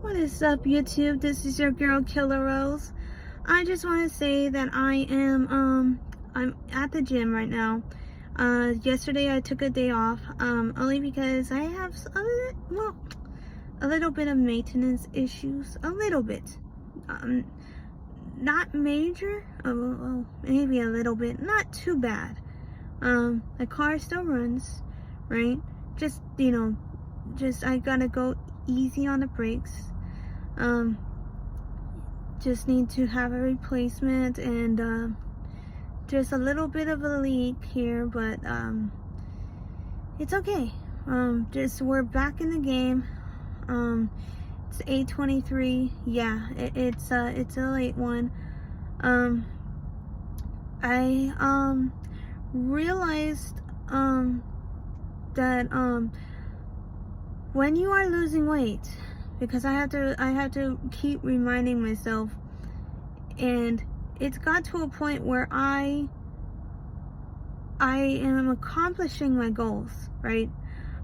What is up, YouTube? This is your girl Killer Rose. I just want to say that I'm at the gym right now. Yesterday I took a day off only because I have a little bit of maintenance issues, a little bit. Not major, well, maybe a little bit, not too bad. The car still runs, right? Just I gotta go easy on the brakes. Just need to have a replacement and just a little bit of a leak here, but it's okay. Just we're back in the game. It's 8:23. Yeah, it's a late one. I realized that when you are losing weight, because I have to keep reminding myself, and it's got to a point where I am accomplishing my goals, right?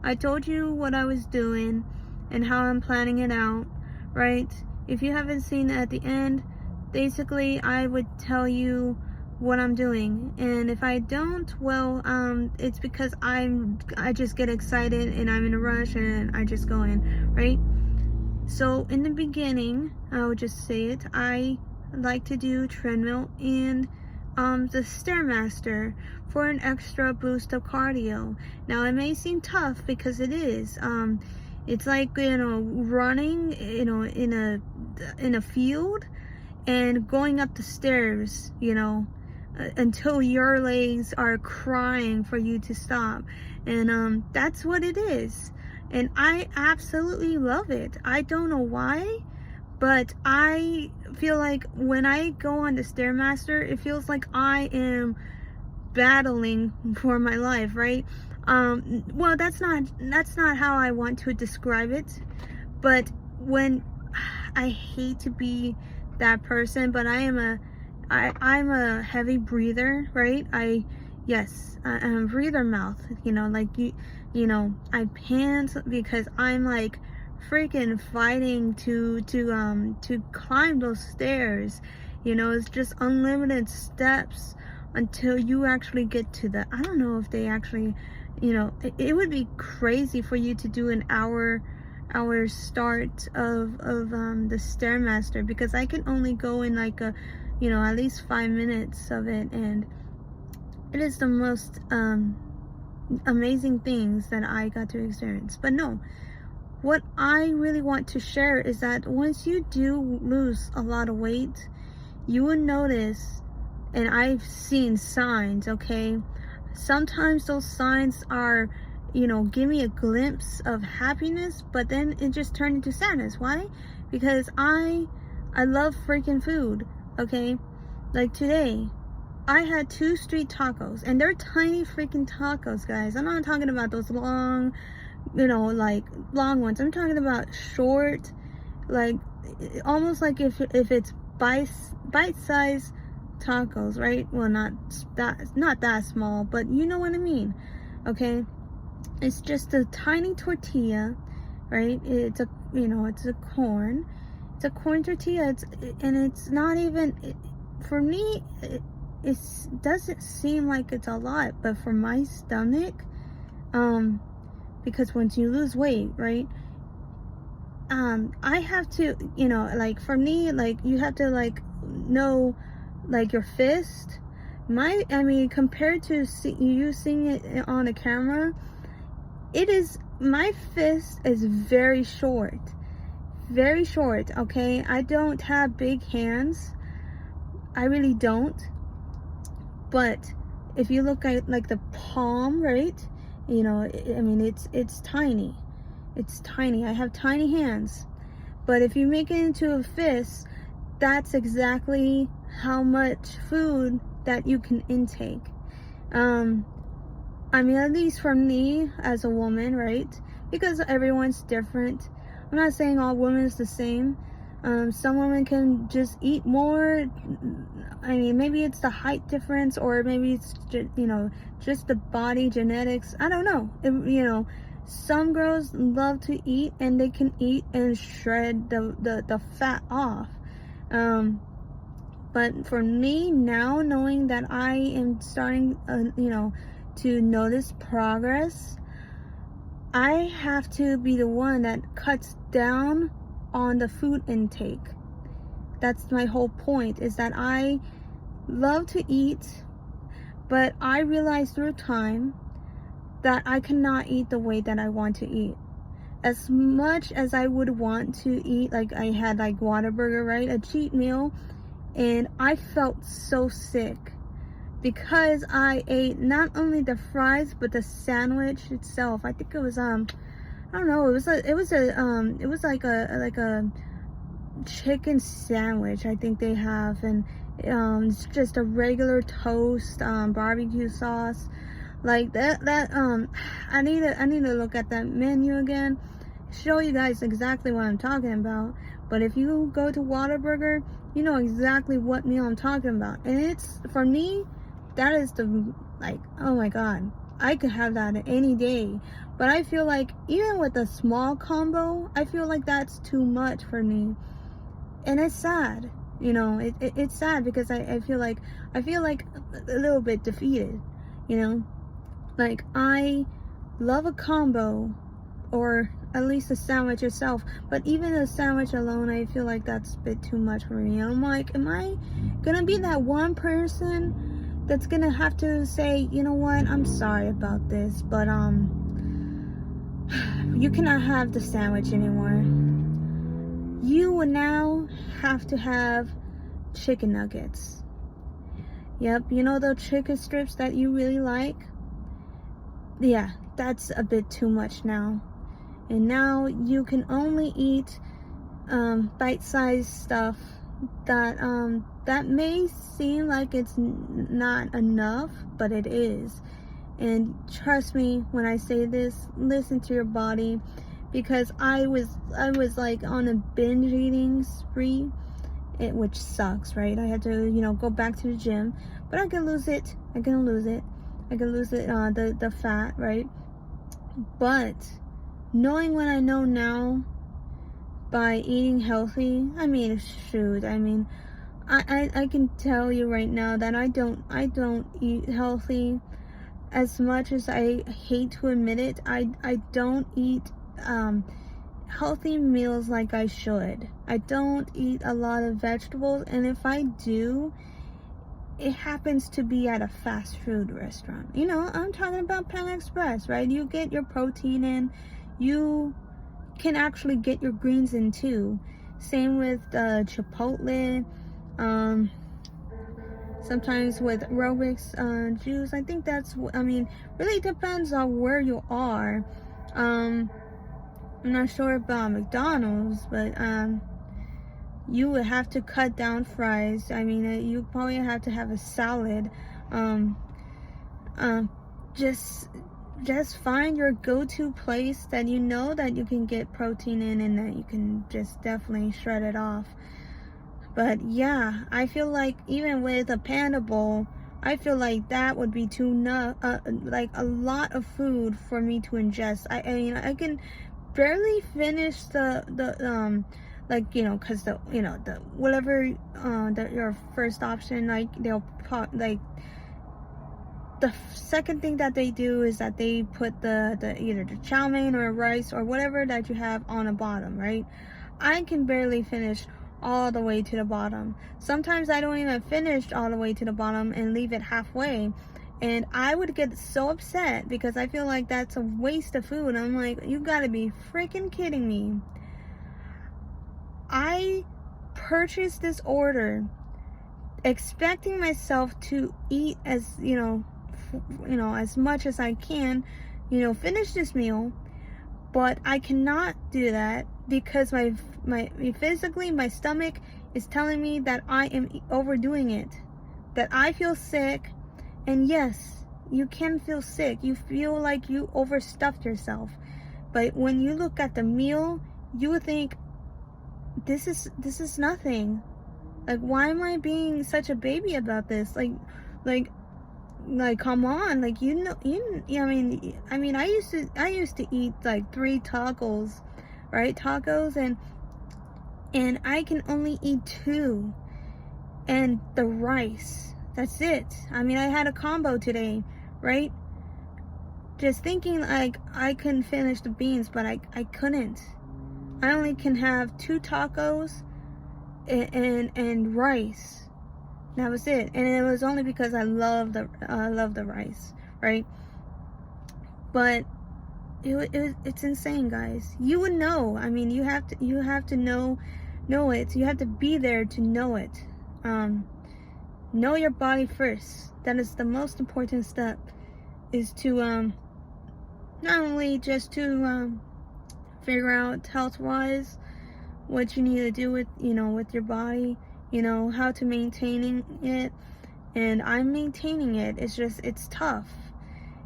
I told you what I was doing and how I'm planning it out, right? If you haven't seen it at the end, basically I would tell you what I'm doing, and if I don't, well, it's because I just get excited and I'm in a rush and I just go in, right? So in the beginning, I would just say it, I like to do treadmill and the Stairmaster for an extra boost of cardio. Now it may seem tough because it is. It's like, running, in a field and going up the stairs, until your legs are crying for you to stop. And that's what it is. And I absolutely love it. I don't know why, but I feel like when I go on the Stairmaster, it feels like I am battling for my life, right? Well, that's not how I want to describe it, but when I hate to be that person, but I'm a heavy breather, right? I'm a breather mouth, I pant because I'm like freaking fighting to climb those stairs. It's just unlimited steps until you actually get to the, I don't know if they actually, it would be crazy for you to do an hour start of the Stairmaster, because I can only go in like a, at least 5 minutes of it, and it is the most amazing things that I got to experience. But no, what I really want to share is that once you do lose a lot of weight, you will notice, and I've seen signs, okay? Sometimes those signs are, give me a glimpse of happiness, but then it just turned into sadness. Why? Because I love freaking food, okay? Like today, I had 2 street tacos, and they're tiny freaking tacos, guys. I'm not talking about those long, like long ones. I'm talking about short, like almost like if it's bite-sized tacos, right? Well, not that small, but you know what I mean, okay? It's just a tiny tortilla, right? It's a corn. It's a corn tortilla. It's not even, for me, it doesn't seem like it's a lot, but for my stomach, because once you lose weight, right, I have to, like for me, like you have to know, like your fist, compared to you seeing it on a camera, my fist is very short, okay? I don't have big hands, I really don't. But if you look at like the palm, right, it's tiny. It's tiny. I have tiny hands. But if you make it into a fist, that's exactly how much food that you can intake. At least for me as a woman, right? Because everyone's different. I'm not saying all women is the same. Some women can just eat more. Maybe it's the height difference, or maybe it's just the body genetics. I don't know. Some girls love to eat and they can eat and shred the fat off. But for me now, knowing that I am starting, to notice progress, I have to be the one that cuts down on the food intake. That's my whole point, is that I love to eat, but I realize through time that I cannot eat the way that I want to eat. As much as I would want to eat, like I had like Whataburger, right? A cheat meal, and I felt so sick because I ate not only the fries but the sandwich itself. I think it was I don't know, it was like a chicken sandwich I think they have, and it's just a regular toast, barbecue sauce, like that I need to look at that menu again, show you guys exactly what I'm talking about. But if you go to Whataburger, you know exactly what meal I'm talking about, and it's, for me, that is the, like, oh my god, I could have that any day. But I feel like even with a small combo, I feel like that's too much for me, and it's sad. It's sad because I feel like a little bit defeated. Like, I love a combo, or at least a sandwich itself, but even a sandwich alone, I feel like that's a bit too much for me. I'm like, am I gonna be that one person that's gonna have to say, you know what, I'm sorry about this, but you cannot have the sandwich anymore. You will now have to have chicken nuggets. Yep, those chicken strips that you really like? Yeah, that's a bit too much now. And now you can only eat bite-sized stuff that may seem like it's not enough, but it is. And trust me when I say this, listen to your body, because I was like on a binge eating spree, which sucks, right? I had to go back to the gym, but I can lose it. I can lose it, the fat, right? But knowing what I know now, by eating healthy, I can tell you right now that I don't eat healthy. As much as I hate to admit it, I don't eat healthy meals like I should. I don't eat a lot of vegetables, and if I do, it happens to be at a fast food restaurant. I'm talking about Pan Express, right? You get your protein in, you can actually get your greens in too. Same with Chipotle, sometimes with Robix juice. I think that's, really depends on where you are. I'm not sure about McDonald's, but you would have to cut down fries. You probably have to have a salad. Just find your go-to place that you know that you can get protein in, and that you can just definitely shred it off. But yeah, I feel like even with a Panda Bowl, I feel like that would be like a lot of food for me to ingest. I can barely finish the because the whatever your first option, like they'll put, like, the second thing that they do is that they put the either the chow mein or rice or whatever that you have on the bottom, right? I can barely finish all the way to the bottom. Sometimes I don't even finish all the way to the bottom and leave it halfway, and I would get so upset because I feel like that's a waste of food. I'm like, you gotta be freaking kidding me. I purchased this order expecting myself to eat as as much as I can, finish this meal, but I cannot do that because my physically, my stomach is telling me that I am overdoing it, that I feel sick. And yes, you can feel sick, you feel like you overstuffed yourself, but when you look at the meal, you would think, this is nothing. Like, why am I being such a baby about this? Like Like, come on, like, I mean, I used to eat like 3 tacos, right? Tacos, and I can only eat 2, and the rice. That's it. I mean, I had a combo today, right? Just thinking like I couldn't finish the beans, but I couldn't. I only can have 2 tacos and rice. That was it, and it was only because I love the rice, right? But it's insane, guys. You would know. I mean, you have to know it. You have to be there to know it. Know your body first. That is the most important step. Is to not only just to figure out health-wise what you need to do with with your body, how to maintaining it. And I'm maintaining it. It's just, it's tough.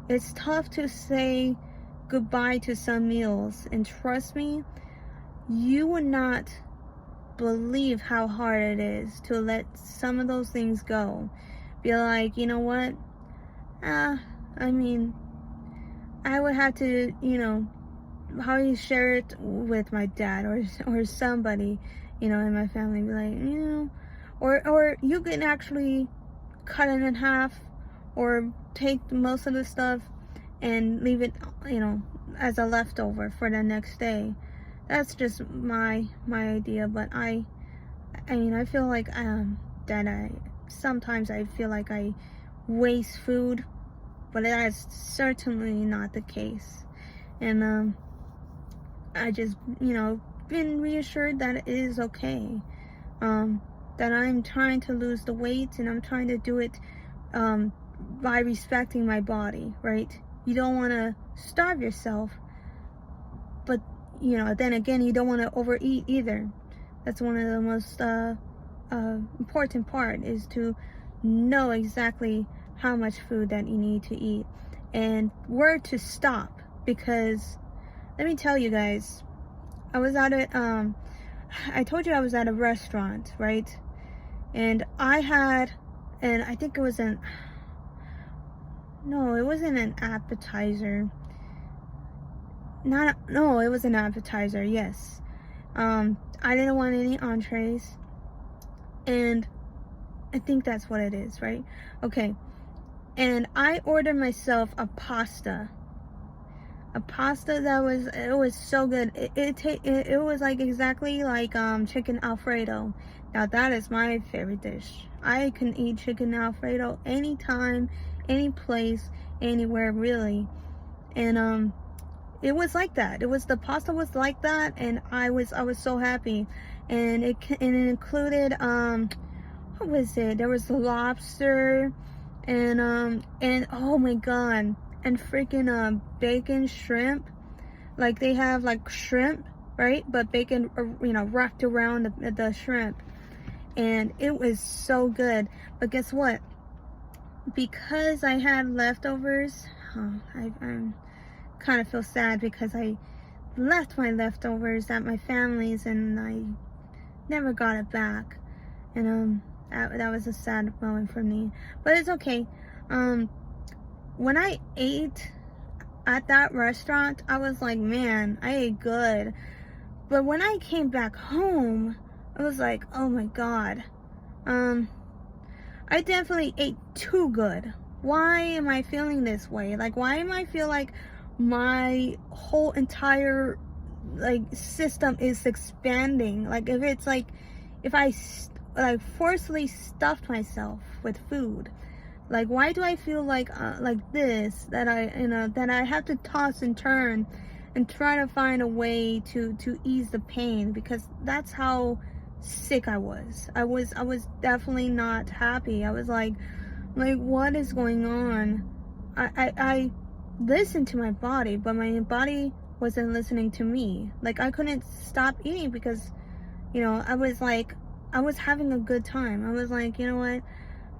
It's tough to say goodbye to some meals, and trust me, you would not believe how hard it is to let some of those things go. Be like, you know what, I mean, I would have to, probably share it with my dad or somebody, in my family. Be like, or you can actually cut it in half, or take most of the stuff and leave it, as a leftover for the next day. That's just my idea. But I mean, I feel like that sometimes I feel like I waste food, but that is certainly not the case. And I just, been reassured that it is okay. That I'm trying to lose the weight, and I'm trying to do it by respecting my body, right? You don't want to starve yourself, but then again, you don't want to overeat either. That's one of the most important part, is to know exactly how much food that you need to eat and where to stop. Because let me tell you guys, I was at I told you I was at a restaurant, right? And I think it was it wasn't an appetizer. It was an appetizer, yes. I didn't want any entrees, and I think that's what it is, right? Okay. And I ordered myself a pasta that was so good. It was like exactly like chicken Alfredo. Now that is my favorite dish. I can eat chicken Alfredo anytime, any place, anywhere, really. And it was like that. The pasta was like that, and I was so happy. And it included what was it? There was lobster, and oh my god, and freaking bacon shrimp. Like, they have like shrimp, right? But bacon, wrapped around the shrimp. And it was so good. But guess what? Because I had leftovers, I kind of feel sad, because I left my leftovers at my family's and I never got it back. And that was a sad moment for me. But it's okay. When I ate at that restaurant, I was like, man, I ate good. But when I came back home, I was like, oh my god. I definitely ate too good. Why am I feeling this way? Like, why am I feel like my whole entire system is expanding? Like, if I forcibly stuffed myself with food, like, why do I feel like this, that I have to toss and turn and try to find a way to ease the pain? Because that's how sick I was. I was definitely not happy. I was like, what is going on? I listened to my body, but my body wasn't listening to me. Like, I couldn't stop eating because, I was having a good time. I was like, you know what?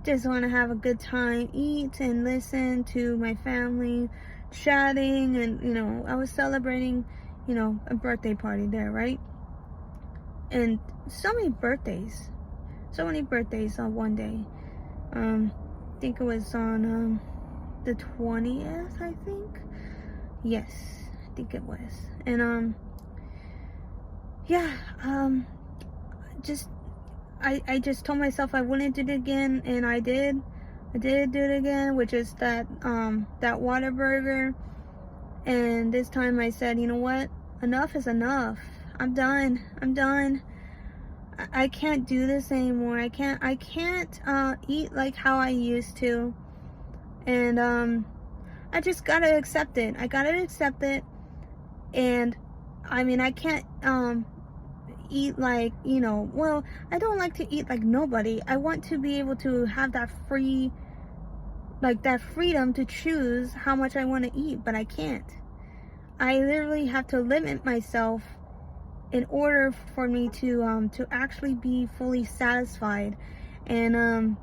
Just want to have a good time, eat and listen to my family, chatting, and, I was celebrating, a birthday party there, right? And so many birthdays on one day. think it was on the 20th, I think. Yes, I think it was. And yeah, just I just told myself I wouldn't do it again, and I did do it again, which is that Whataburger. And this time I said, you know what, enough is enough. I'm done. I can't do this anymore. I can't eat like how I used to. And I just gotta accept it. And I mean, I can't eat like, well, I don't like to eat like nobody. I want to be able to have that freedom to choose how much I want to eat, but I can't. I literally have to limit myself in order for me to actually be fully satisfied. And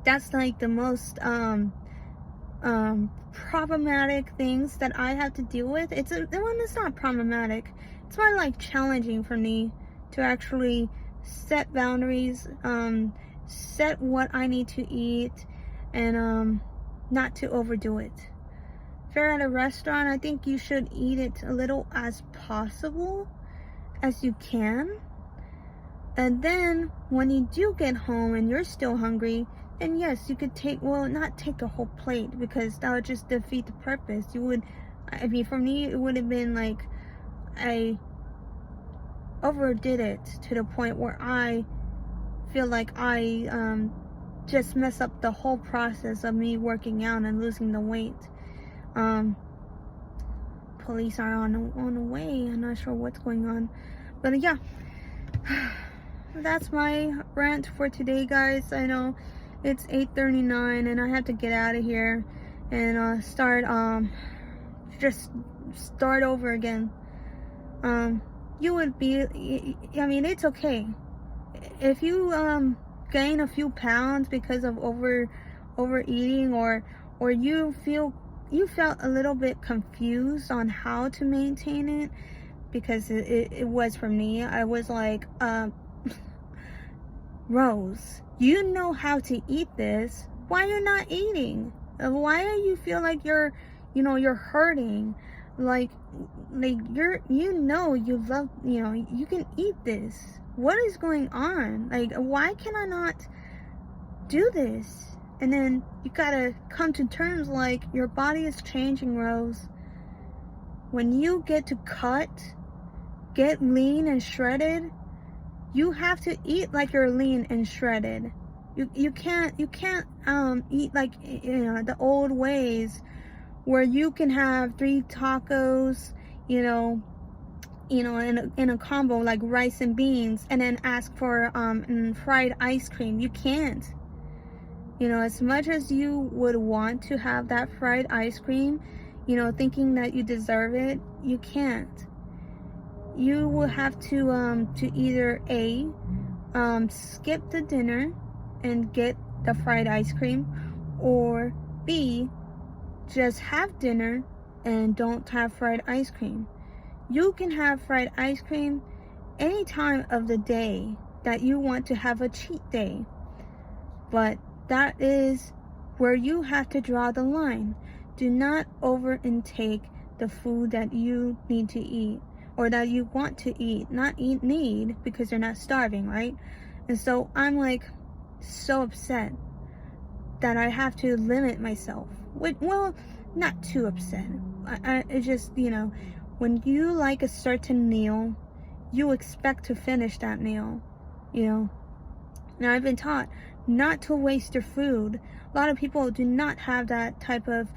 that's like the most problematic things that I have to deal with. It's not problematic. It's more like challenging for me to actually set boundaries, set what I need to eat, and not to overdo it. If you're at a restaurant, I think you should eat it a little as possible as you can. And then when you do get home and you're still hungry, then yes, you could not take a whole plate, because that would just defeat the purpose. For me, it would have been like I overdid it to the point where I feel like I just mess up the whole process of me working out and losing the weight. Police are on the way. I'm not sure what's going on, but yeah, that's my rant for today, guys. I know it's 8:39 and I have to get out of here and start over again. It's okay if you gain a few pounds because of overeating, or you felt a little bit confused on how to maintain it, because it was for me. I was like, Rose, you know how to eat this. Why you're not eating? Why do you feel like you're hurting? Like you love, you can eat this. What is going on? Like, why can I not do this? And then you gotta come to terms like your body is changing, Rose. When you get to get lean and shredded, you have to eat like you're lean and shredded. You can't eat like the old ways, where you can have 3 tacos, in a combo like rice and beans, and then ask for fried ice cream. You can't. As much as you would want to have that fried ice cream, thinking that you deserve it, you can't. You will have to either A, skip the dinner and get the fried ice cream, or B, just have dinner and don't have fried ice cream. You can have fried ice cream any time of the day that you want to have a cheat day, but that is where you have to draw the line. Do not over intake the food that you need to eat, or that you want to eat, not need, because you're not starving, right? And so I'm like so upset that I have to limit myself. Well, not too upset. It's just, when you like a certain meal, you expect to finish that meal, Now, I've been taught not to waste your food. A lot of people do not have that type of,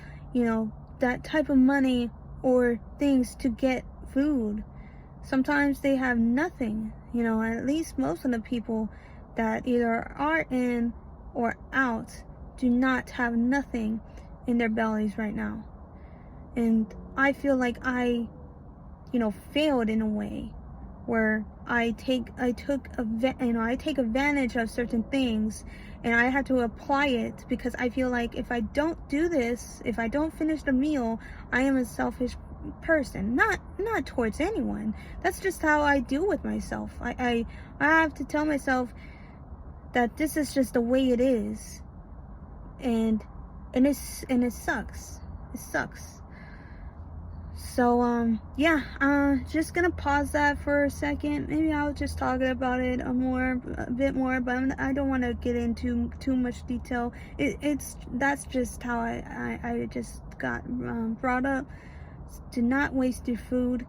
that type of money or things to get food. Sometimes they have nothing, at least most of the people that either are in or out do not have nothing in their bellies right now. And I feel like I failed in a way where I take advantage of certain things, and I have to apply it, because I feel like if I don't do this, if I don't finish the meal, I am a selfish person. Not towards anyone. That's just how I deal with myself. I have to tell myself that this is just the way it is. and it sucks. It sucks. So yeah, just gonna pause that for a second. Maybe I'll just talk about it a bit more, but I don't want to get into too much detail. That's just how I just got brought up. Do not waste your food.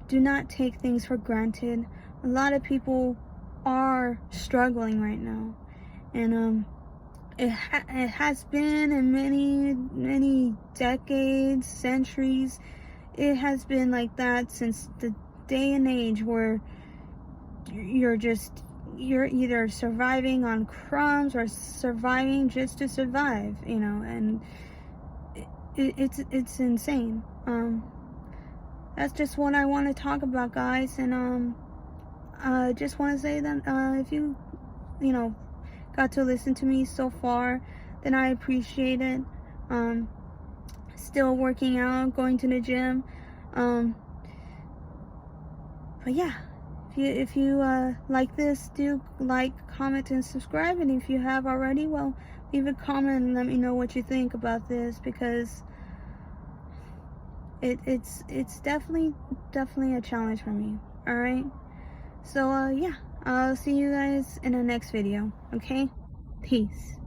Do not take things for granted. A lot of people are struggling right now, and it has been in many decades, centuries. It has been like that since the day and age where you're either surviving on crumbs or surviving just to survive, and it's insane. That's just what I want to talk about, guys, and I just want to say that if you got to listen to me so far, then I appreciate it. Still working out, going to the gym, but yeah, if you like this, do like, comment, and subscribe. And if you have already, well, leave a comment and let me know what you think about this, because it's definitely a challenge for me. All right, so yeah, I'll see you guys in the next video. Okay, peace.